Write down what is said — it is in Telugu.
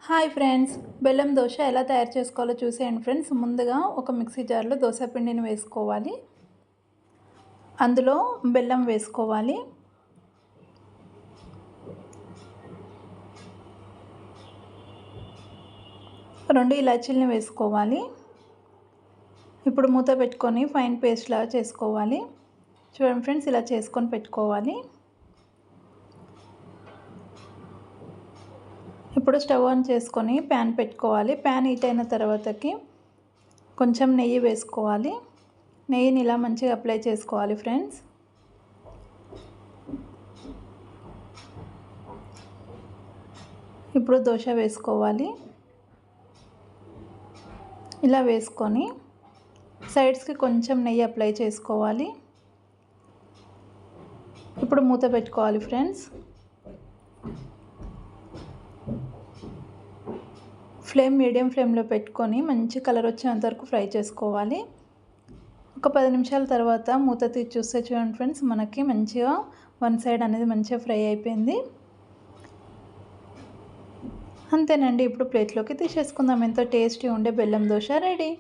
హాయ్ ఫ్రెండ్స్, బెల్లం దోశ ఎలా తయారు చేసుకోవాలో చూసేయండి ఫ్రెండ్స్. ముందుగా ఒక మిక్సీ జార్లో దోశ పిండిని వేసుకోవాలి. అందులో బెల్లం వేసుకోవాలి. రెండు ఇలాచీలను వేసుకోవాలి. ఇప్పుడు మూత పెట్టుకొని ఫైన్ పేస్ట్ లాగా చేసుకోవాలి. చూడండి ఫ్రెండ్స్, ఇలా చేసుకొని పెట్టుకోవాలి. ఇప్పుడు స్టవ్ ఆన్ చేసుకొని ప్యాన్ పెట్టుకోవాలి. ప్యాన్ హీట్ అయిన తర్వాతకి కొంచెం నెయ్యి వేసుకోవాలి. నెయ్యిని ఇలా మంచిగా అప్లై చేసుకోవాలి ఫ్రెండ్స్. ఇప్పుడు దోశ వేసుకోవాలి. ఇలా వేసుకొని సైడ్స్కి కొంచెం నెయ్యి అప్లై చేసుకోవాలి. ఇప్పుడు మూత పెట్టుకోవాలి ఫ్రెండ్స్. ఫ్లేమ్ మీడియం ఫ్లేమ్లో పెట్టుకొని మంచి కలర్ వచ్చేంత వరకు ఫ్రై చేసుకోవాలి. ఒక 10 నిమిషాల తర్వాత మూత తీసి చూస్తే చూడండి ఫ్రెండ్స్, మనకి మంచిగా వన్ సైడ్ అనేది మంచిగా ఫ్రై అయిపోయింది. అంతేనండి, ఇప్పుడు ప్లేట్లోకి తీసేసుకుందాం. ఎంతో టేస్టీ ఉండే బెల్లం దోశ రెడీ.